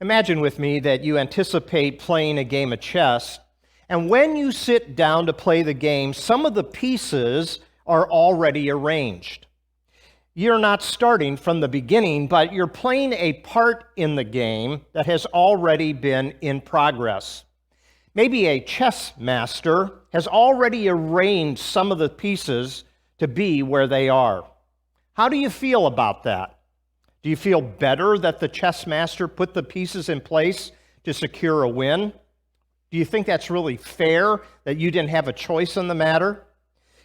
Imagine with me that you anticipate playing a game of chess, and when you sit down to play the game, some of the pieces are already arranged. You're not starting from the beginning, but you're playing a part in the game that has already been in progress. Maybe a chess master has already arranged some of the pieces to be where they are. How do you feel about that? Do you feel better that the chess master put the pieces in place to secure a win? Do you think that's really fair, that you didn't have a choice in the matter?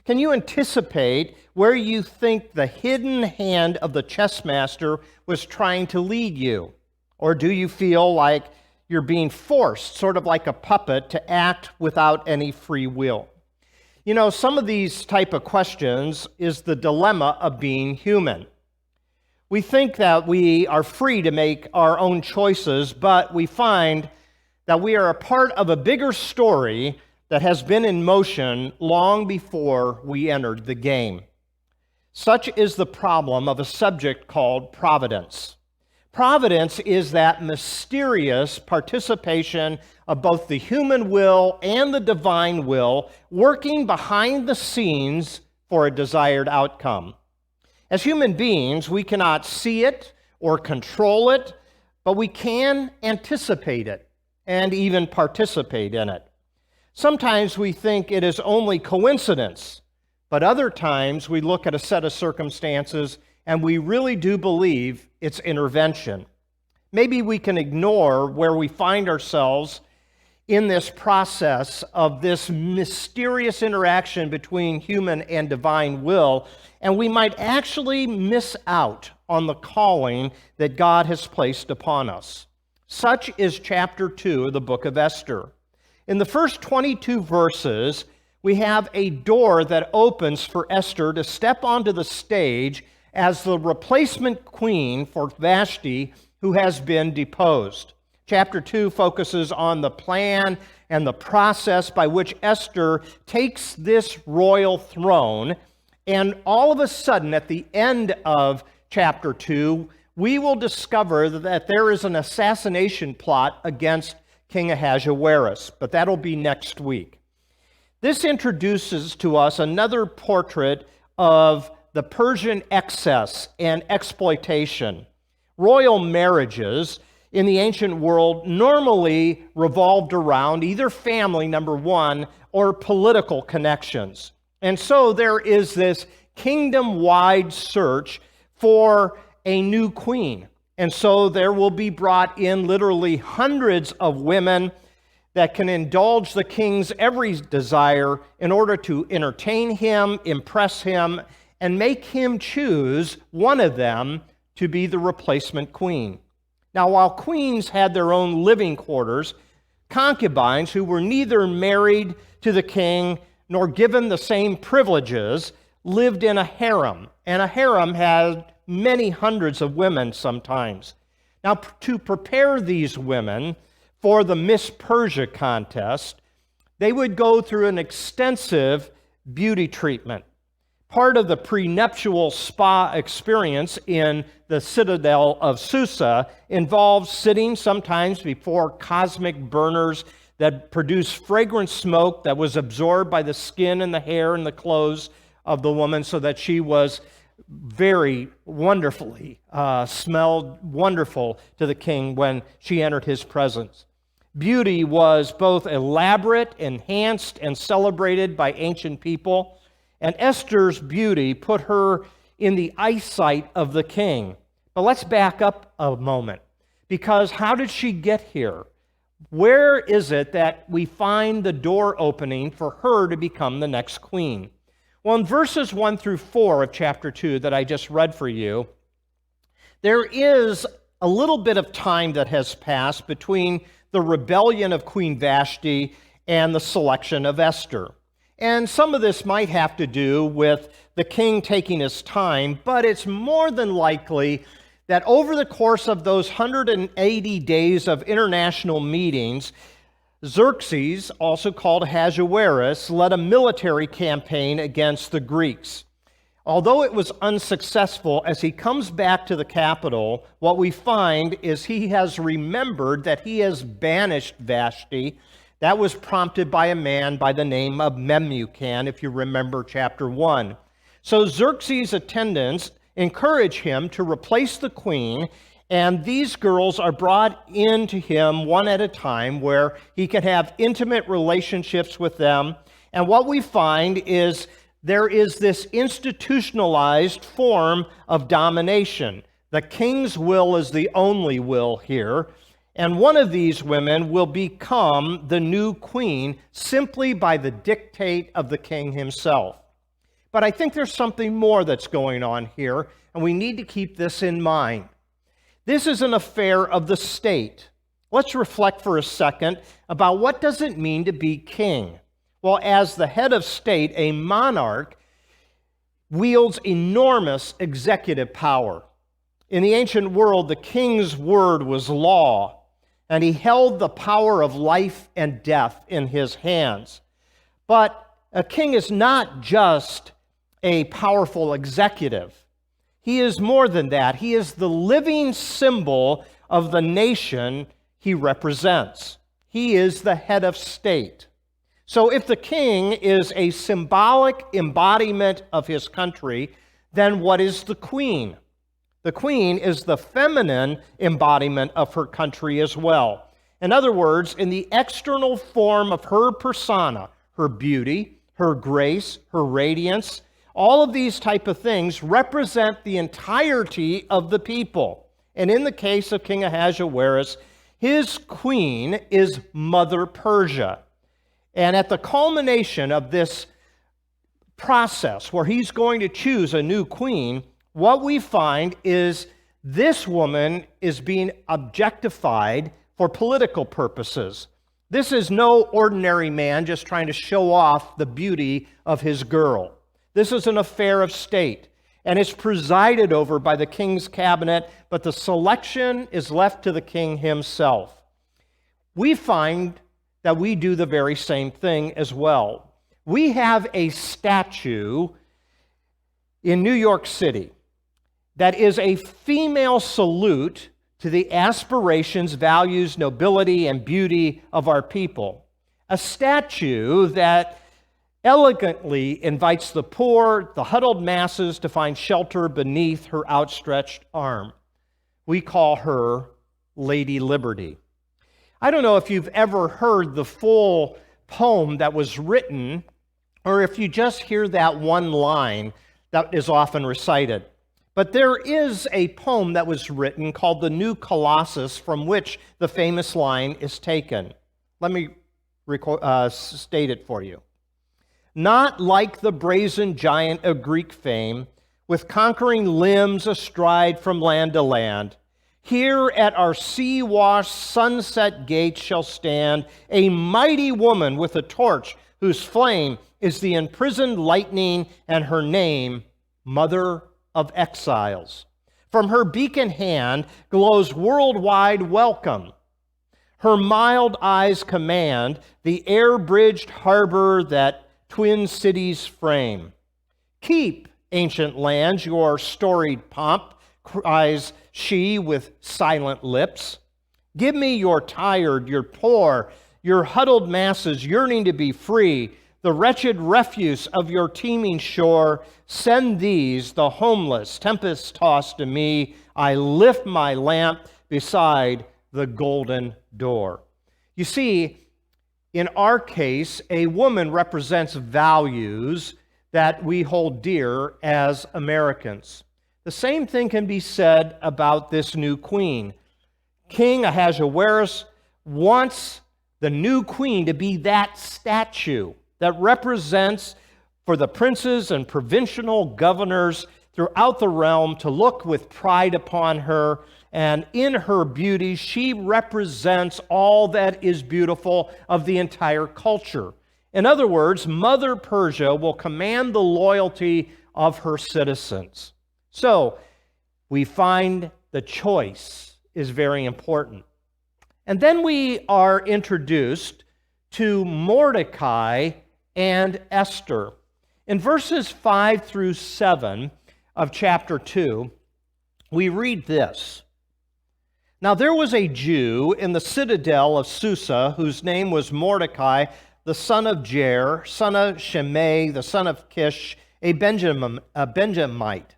Can you anticipate where you think the hidden hand of the chess master was trying to lead you? Or do you feel like you're being forced, sort of like a puppet, to act without any free will? You know, some of these type of questions is the dilemma of being human. We think that we are free to make our own choices, but we find that we are a part of a bigger story that has been in motion long before we entered the game. Such is the problem of a subject called providence. Providence is that mysterious participation of both the human will and the divine will working behind the scenes for a desired outcome. As human beings, we cannot see it or control it, but we can anticipate it and even participate in it. Sometimes we think it is only coincidence, but other times we look at a set of circumstances and we really do believe it's intervention. Maybe we can ignore where we find ourselves in this process of this mysterious interaction between human and divine will, and we might actually miss out on the calling that God has placed upon us. Such is chapter 2 of the book of Esther. In the first 22 verses, we have a door that opens for Esther to step onto the stage as the replacement queen for Vashti, who has been deposed. Chapter 2 focuses on the plan and the process by which Esther takes this royal throne. And all of a sudden, at the end of chapter 2, we will discover that there is an assassination plot against King Ahasuerus, but that'll be next week. This introduces to us another portrait of the Persian excess and exploitation. Royal marriages in the ancient world normally revolved around either family, number one, or political connections. And so there is this kingdom-wide search for a new queen. And so there will be brought in literally hundreds of women that can indulge the king's every desire in order to entertain him, impress him, and make him choose one of them to be the replacement queen. Now, while queens had their own living quarters, concubines who were neither married to the king nor given the same privileges lived in a harem, and a harem had many hundreds of women sometimes. Now, to prepare these women for the Miss Persia contest, they would go through an extensive beauty treatment. Part of the prenuptial spa experience in the citadel of Susa involves sitting sometimes before cosmic burners that produce fragrant smoke that was absorbed by the skin and the hair and the clothes of the woman, so that she was very wonderfully, smelled wonderful to the king when she entered his presence. Beauty was both elaborate, enhanced, and celebrated by ancient people. And Esther's beauty put her in the eyesight of the king. But let's back up a moment, because how did she get here? Where is it that we find the door opening for her to become the next queen? Well, in verses 1 through 4 of chapter 2 that I just read for you, there is a little bit of time that has passed between the rebellion of Queen Vashti and the selection of Esther. And some of this might have to do with the king taking his time, but it's more than likely that over the course of those 180 days of international meetings, Xerxes, also called Ahasuerus, led a military campaign against the Greeks. Although it was unsuccessful, as he comes back to the capital, what we find is he has remembered that he has banished Vashti. That was prompted by a man by the name of Memucan, if you remember chapter 1. So Xerxes' attendants encourage him to replace the queen, and these girls are brought into him one at a time where he can have intimate relationships with them. And what we find is there is this institutionalized form of domination. The king's will is the only will here. And one of these women will become the new queen simply by the dictate of the king himself. But I think there's something more that's going on here, and we need to keep this in mind. This is an affair of the state. Let's reflect for a second about what does it mean to be king. Well, as the head of state, a monarch wields enormous executive power. In the ancient world, the king's word was law, and he held the power of life and death in his hands. But a king is not just a powerful executive. He is more than that. He is the living symbol of the nation he represents. He is the head of state. So if the king is a symbolic embodiment of his country, then what is the queen? The queen is the feminine embodiment of her country as well. In other words, in the external form of her persona, her beauty, her grace, her radiance, all of these type of things represent the entirety of the people. And in the case of King Ahasuerus, his queen is Mother Persia. And at the culmination of this process where he's going to choose a new queen, what we find is this woman is being objectified for political purposes. This is no ordinary man just trying to show off the beauty of his girl. This is an affair of state, and it's presided over by the king's cabinet, but the selection is left to the king himself. We find that we do the very same thing as well. We have a statue in New York City that is a female salute to the aspirations, values, nobility, and beauty of our people. A statue that elegantly invites the poor, the huddled masses to find shelter beneath her outstretched arm. We call her Lady Liberty. I don't know if you've ever heard the full poem that was written, or if you just hear that one line that is often recited. But there is a poem that was written called The New Colossus, from which the famous line is taken. Let me state it for you. Not like the brazen giant of Greek fame, with conquering limbs astride from land to land, here at our sea-washed sunset gates shall stand a mighty woman with a torch, whose flame is the imprisoned lightning, and her name, Mother of Exiles. From her beacon hand glows worldwide welcome. Her mild eyes command the air-bridged harbor that twin cities frame. Keep, ancient lands, your storied pomp, cries she with silent lips. Give me your tired, your poor, your huddled masses yearning to be free, the wretched refuse of your teeming shore. Send these, the homeless, tempest-tossed to me. I lift my lamp beside the golden door. You see, in our case, a woman represents values that we hold dear as Americans. The same thing can be said about this new queen. King Ahasuerus wants the new queen to be that statue that represents for the princes and provincial governors throughout the realm to look with pride upon her. And in her beauty, she represents all that is beautiful of the entire culture. In other words, Mother Persia will command the loyalty of her citizens. So we find the choice is very important. And then we are introduced to Mordecai and Esther. In verses 5 through 7 of chapter 2, we read this. Now there was a Jew in the citadel of Susa whose name was Mordecai, the son of Jair, son of Shimei, the son of Kish, a Benjamite.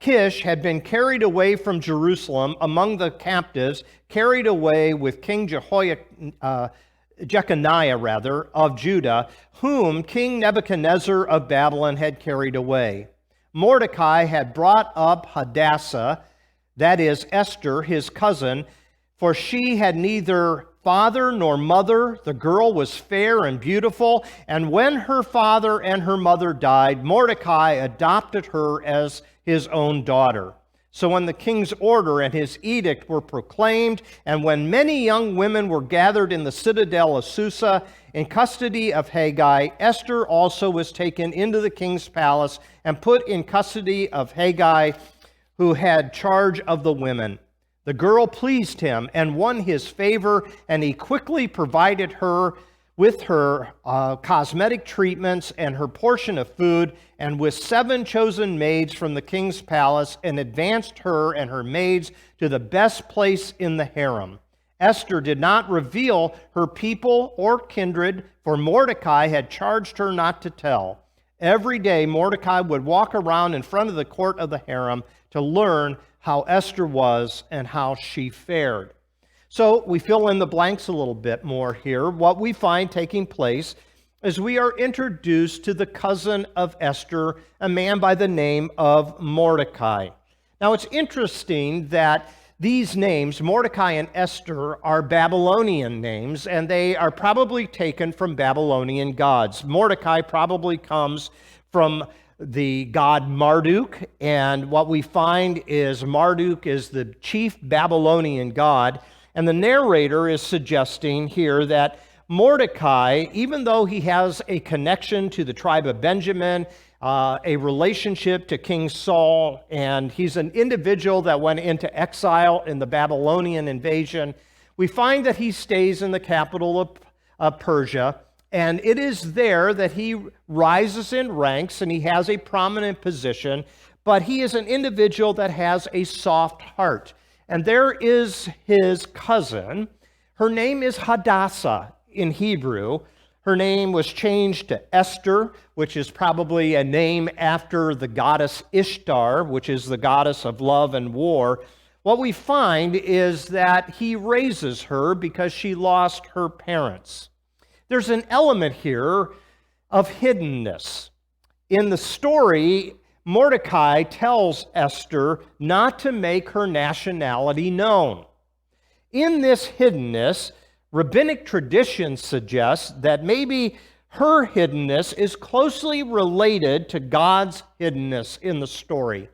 Kish had been carried away from Jerusalem among the captives, carried away with King Jeconiah of Judah, whom King Nebuchadnezzar of Babylon had carried away. Mordecai had brought up Hadassah, that is Esther, his cousin, for she had neither father nor mother. The girl was fair and beautiful, and when her father and her mother died, Mordecai adopted her as his own daughter. So when the king's order and his edict were proclaimed, and when many young women were gathered in the citadel of Susa in custody of Haggai, Esther also was taken into the king's palace and put in custody of Haggai, who had charge of the women. The girl pleased him and won his favor, and he quickly provided her with her cosmetic treatments and her portion of food, and with 7 chosen maids from the king's palace, and advanced her and her maids to the best place in the harem. Esther did not reveal her people or kindred, for Mordecai had charged her not to tell. Every day Mordecai would walk around in front of the court of the harem to learn how Esther was and how she fared. So we fill in the blanks a little bit more here. What we find taking place is we are introduced to the cousin of Esther, a man by the name of Mordecai. Now it's interesting that these names, Mordecai and Esther, are Babylonian names, and they are probably taken from Babylonian gods. Mordecai probably comes from the god Marduk, and what we find is Marduk is the chief Babylonian god, and the narrator is suggesting here that Mordecai, even though he has a connection to the tribe of Benjamin, a relationship to King Saul, and he's an individual that went into exile in the Babylonian invasion, we find that he stays in the capital of Persia, and it is there that he rises in ranks and he has a prominent position, but he is an individual that has a soft heart. And there is his cousin. Her name is Hadassah in Hebrew. Her name was changed to Esther, which is probably a name after the goddess Ishtar, which is the goddess of love and war. What we find is that he raises her because she lost her parents. There's an element here of hiddenness. In the story, Mordecai tells Esther not to make her nationality known. In this hiddenness, rabbinic tradition suggests that maybe her hiddenness is closely related to God's hiddenness in the story.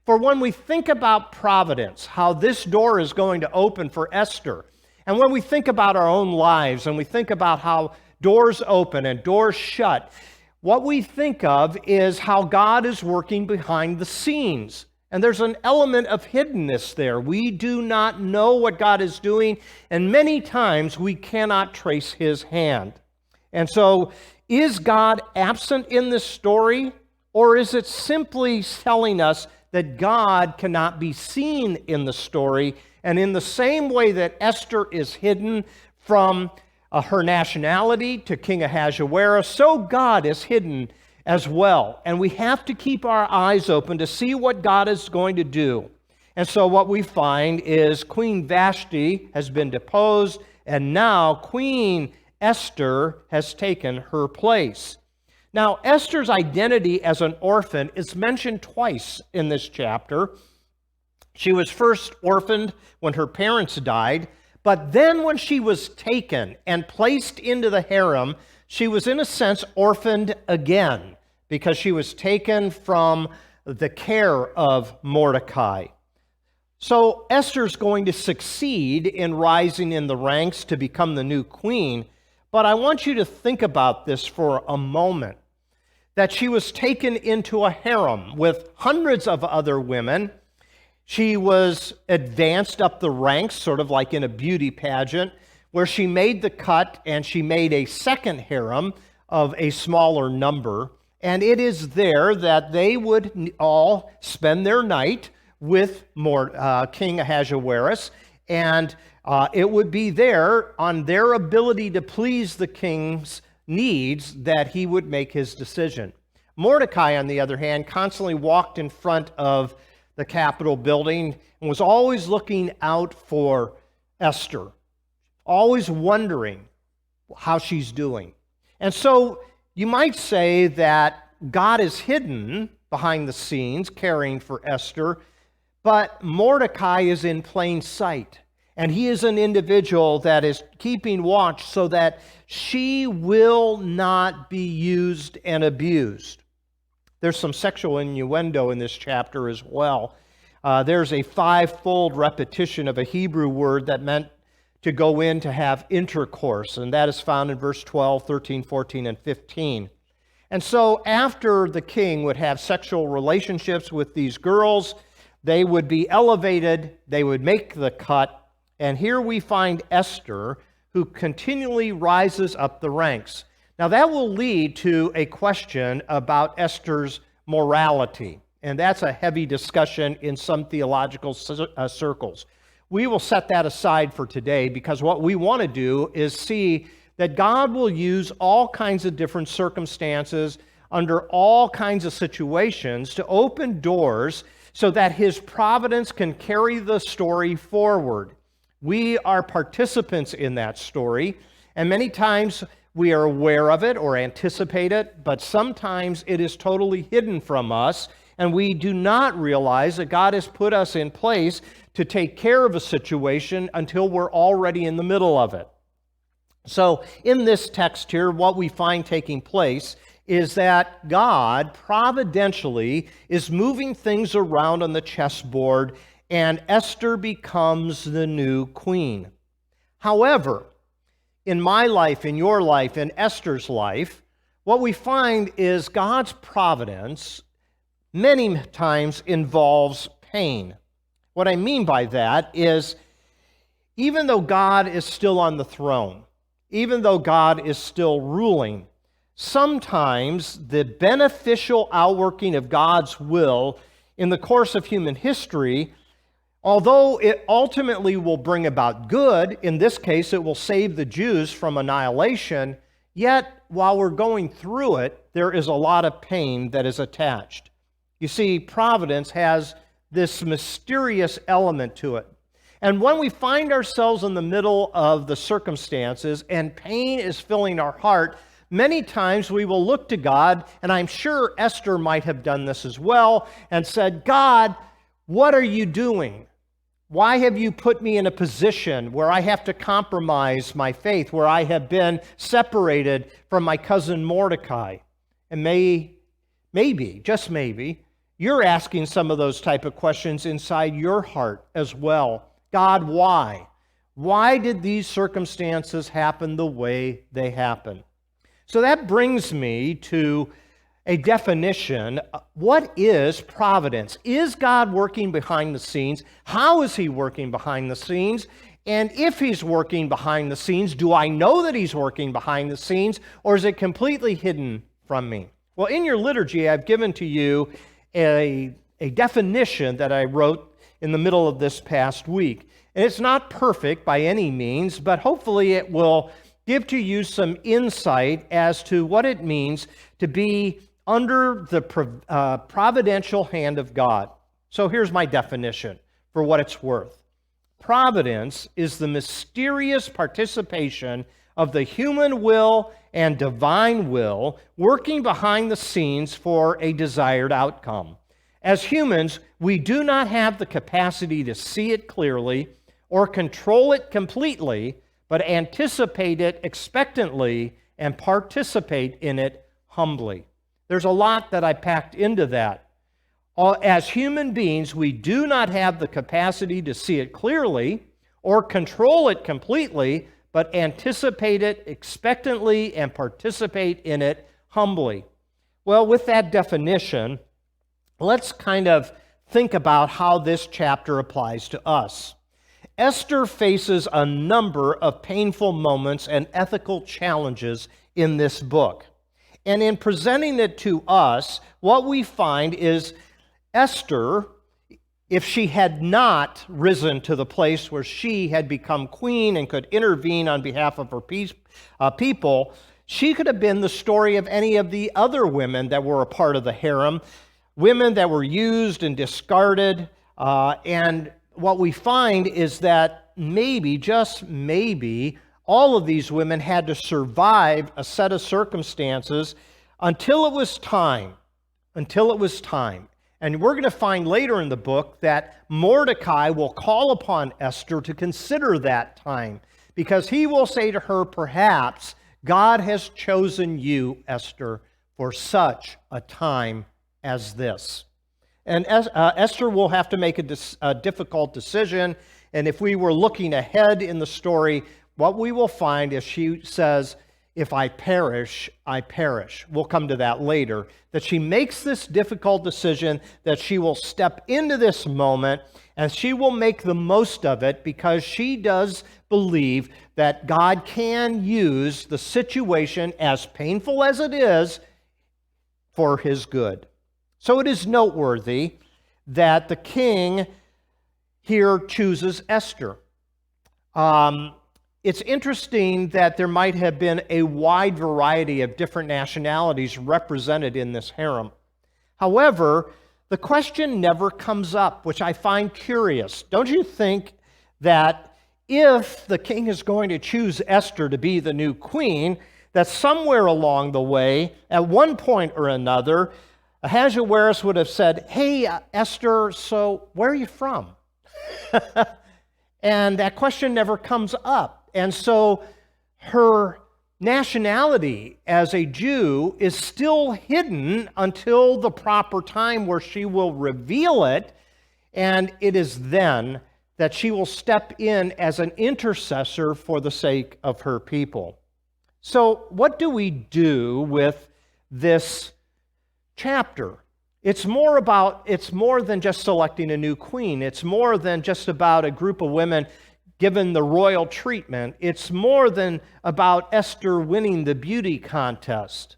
For when we think about providence, how this door is going to open for Esther, and when we think about our own lives and we think about how doors open and doors shut, what we think of is how God is working behind the scenes. And there's an element of hiddenness there. We do not know what God is doing, and many times we cannot trace his hand. And so, is God absent in this story, or is it simply telling us that God cannot be seen in the story? And in the same way that Esther is hidden from her nationality to King Ahasuerus, so God is hidden as well. And we have to keep our eyes open to see what God is going to do. And so what we find is Queen Vashti has been deposed, and now Queen Esther has taken her place. Now, Esther's identity as an orphan is mentioned twice in this chapter. She was first orphaned when her parents died, but then when she was taken and placed into the harem, she was in a sense orphaned again because she was taken from the care of Mordecai. So Esther's going to succeed in rising in the ranks to become the new queen, but I want you to think about this for a moment, that she was taken into a harem with hundreds of other women. She was advanced up the ranks, sort of like in a beauty pageant, where she made the cut and she made a second harem of a smaller number. And it is there that they would all spend their night with King Ahasuerus, and it would be there on their ability to please the king's needs that he would make his decision. Mordecai, on the other hand, constantly walked in front of the Capitol building and was always looking out for Esther, always wondering how she's doing. And so you might say that God is hidden behind the scenes, caring for Esther, but Mordecai is in plain sight. And he is an individual that is keeping watch so that she will not be used and abused. There's some sexual innuendo in this chapter as well. There's a five-fold repetition of a Hebrew word that meant to go in to have intercourse, and that is found in verse 12, 13, 14, and 15. And so after the king would have sexual relationships with these girls, they would be elevated, they would make the cut, and here we find Esther, who continually rises up the ranks. Now that will lead to a question about Esther's morality, and that's a heavy discussion in some theological circles. We will set that aside for today because what we want to do is see that God will use all kinds of different circumstances under all kinds of situations to open doors so that His providence can carry the story forward. We are participants in that story, and many times we are aware of it or anticipate it, but sometimes it is totally hidden from us, and we do not realize that God has put us in place to take care of a situation until we're already in the middle of it. So in this text here, what we find taking place is that God providentially is moving things around on the chessboard, and Esther becomes the new queen. However, in my life, in your life, in Esther's life, what we find is God's providence many times involves pain. What I mean by that is, even though God is still on the throne, even though God is still ruling, sometimes the beneficial outworking of God's will in the course of human history, although it ultimately will bring about good, in this case it will save the Jews from annihilation, yet while we're going through it, there is a lot of pain that is attached. You see, providence has this mysterious element to it. And when we find ourselves in the middle of the circumstances and pain is filling our heart, many times we will look to God, and I'm sure Esther might have done this as well, and said, God, what are you doing? Why have you put me in a position where I have to compromise my faith, where I have been separated from my cousin Mordecai? And maybe, just maybe, you're asking some of those type of questions inside your heart as well. God, why? Why did these circumstances happen the way they happen? So that brings me to a definition. What is providence? Is God working behind the scenes? How is He working behind the scenes? And if He's working behind the scenes, do I know that He's working behind the scenes, or is it completely hidden from me? Well, in your liturgy, I've given to you a definition that I wrote in the middle of this past week. And it's not perfect by any means, but hopefully it will give to you some insight as to what it means to be under the providential hand of God. So here's my definition for what it's worth. Providence is the mysterious participation of the human will and divine will working behind the scenes for a desired outcome. As humans, we do not have the capacity to see it clearly or control it completely, but anticipate it expectantly and participate in it humbly. There's a lot that I packed into that. As human beings, we do not have the capacity to see it clearly or control it completely, but anticipate it expectantly and participate in it humbly. Well, with that definition, let's kind of think about how this chapter applies to us. Esther faces a number of painful moments and ethical challenges in this book. And in presenting it to us, what we find is Esther, if she had not risen to the place where she had become queen and could intervene on behalf of her people, she could have been the story of any of the other women that were a part of the harem, women that were used and discarded. And what we find is that maybe, just maybe, all of these women had to survive a set of circumstances until it was time. And we're going to find later in the book that Mordecai will call upon Esther to consider that time, because he will say to her, perhaps God has chosen you, Esther, for such a time as this. And Esther will have to make a difficult decision. And if we were looking ahead in the story, what we will find is she says, if I perish, I perish. We'll come to that later. That she makes this difficult decision, that she will step into this moment and she will make the most of it, because she does believe that God can use the situation, as painful as it is, for his good. So it is noteworthy that the king here chooses Esther. It's interesting that there might have been a wide variety of different nationalities represented in this harem. However, the question never comes up, which I find curious. Don't you think that if the king is going to choose Esther to be the new queen, that somewhere along the way, at one point or another, Ahasuerus would have said, hey, Esther, so where are you from? And that question never comes up. And so her nationality as a Jew is still hidden until the proper time where she will reveal it, and it is then that she will step in as an intercessor for the sake of her people. So what do we do with this chapter? It's more than just selecting a new queen. It's more than just about a group of women given the royal treatment. It's more than about Esther winning the beauty contest.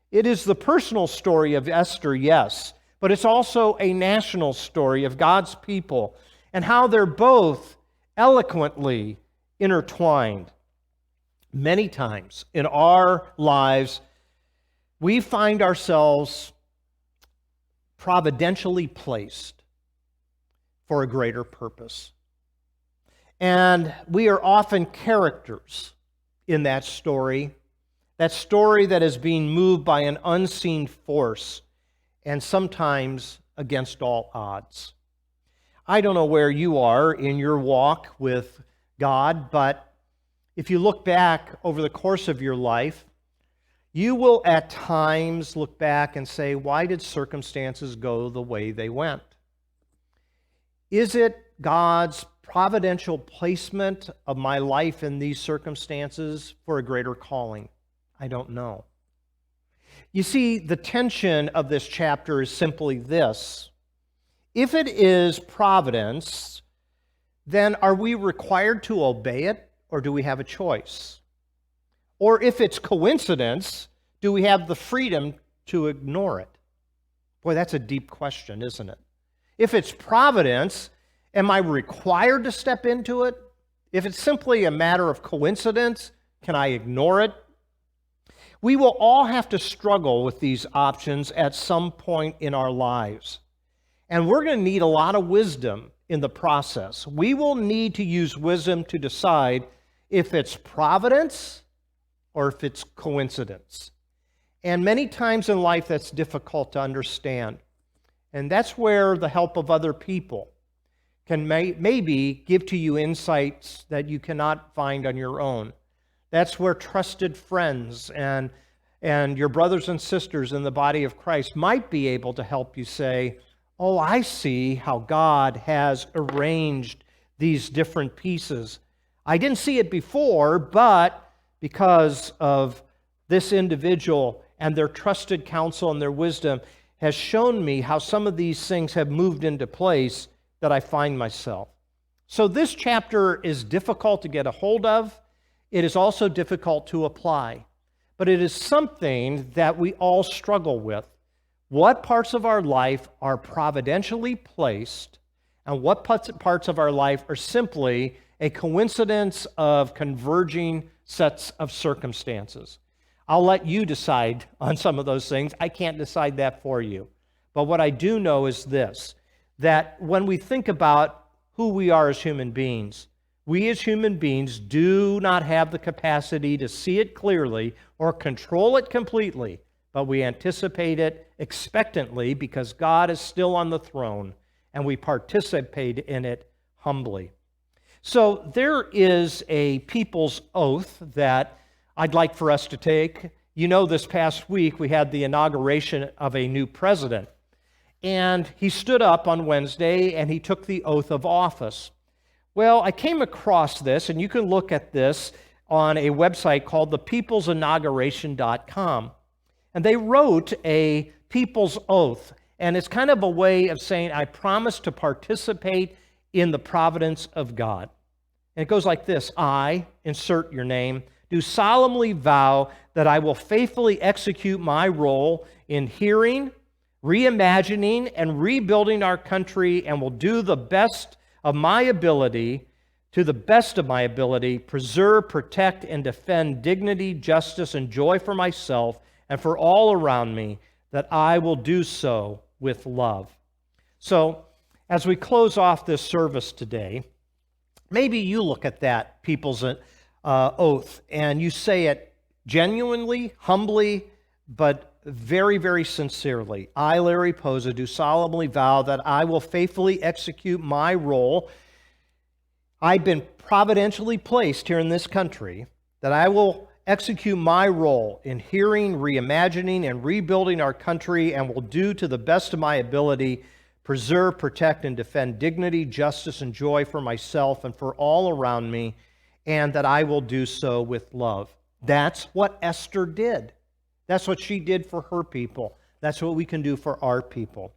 It is the personal story of Esther, yes, but it's also a national story of God's people and how they're both eloquently intertwined. Many times in our lives, we find ourselves providentially placed for a greater purpose. And we are often characters in that story that is being moved by an unseen force, and sometimes against all odds. I don't know where you are in your walk with God, but if you look back over the course of your life, you will at times look back and say, why did circumstances go the way they went? Is it God's providential placement of my life in these circumstances for a greater calling? I don't know. You see, the tension of this chapter is simply this. If it is providence, then are we required to obey it, or do we have a choice? Or if it's coincidence, do we have the freedom to ignore it? Boy, that's a deep question, isn't it? If it's providence, am I required to step into it? If it's simply a matter of coincidence, can I ignore it? We will all have to struggle with these options at some point in our lives. And we're going to need a lot of wisdom in the process. We will need to use wisdom to decide if it's providence or if it's coincidence. And many times in life that's difficult to understand. And that's where the help of other people can maybe give to you insights that you cannot find on your own. That's where trusted friends and your brothers and sisters in the body of Christ might be able to help you say, oh, I see how God has arranged these different pieces. I didn't see it before, but because of this individual and their trusted counsel and their wisdom has shown me how some of these things have moved into place that I find myself. So this chapter is difficult to get a hold of. It is also difficult to apply. but it is something that we all struggle with. What parts of our life are providentially placed, and what parts of our life are simply a coincidence of converging sets of circumstances? I'll let you decide on some of those things. I can't decide that for you. But what I do know is this, that when we think about who we are as human beings, we as human beings do not have the capacity to see it clearly or control it completely, but we anticipate it expectantly because God is still on the throne, and we participate in it humbly. So there is a people's oath that I'd like for us to take. You know, this past week we had the inauguration of a new president, and he stood up on Wednesday and he took the oath of office. Well, I came across this, and you can look at this on a website called thepeoplesinauguration.com. And they wrote a people's oath, and it's kind of a way of saying, I promise to participate in the providence of God. And it goes like this: I, insert your name, do solemnly vow that I will faithfully execute my role in hearing, reimagining, and rebuilding our country, and will do the best of my ability, to the best of my ability, preserve, protect, and defend dignity, justice, and joy for myself and for all around me, that I will do so with love. So, as we close off this service today, maybe you look at that people's oath and you say it genuinely, humbly, but very, very sincerely. I, Larry Posa, do solemnly vow that I will faithfully execute my role. I've been providentially placed here in this country, that I will execute my role in hearing, reimagining, and rebuilding our country, and will do to the best of my ability, preserve, protect, and defend dignity, justice, and joy for myself and for all around me, and that I will do so with love. That's what Esther did. That's what she did for her people. That's what we can do for our people.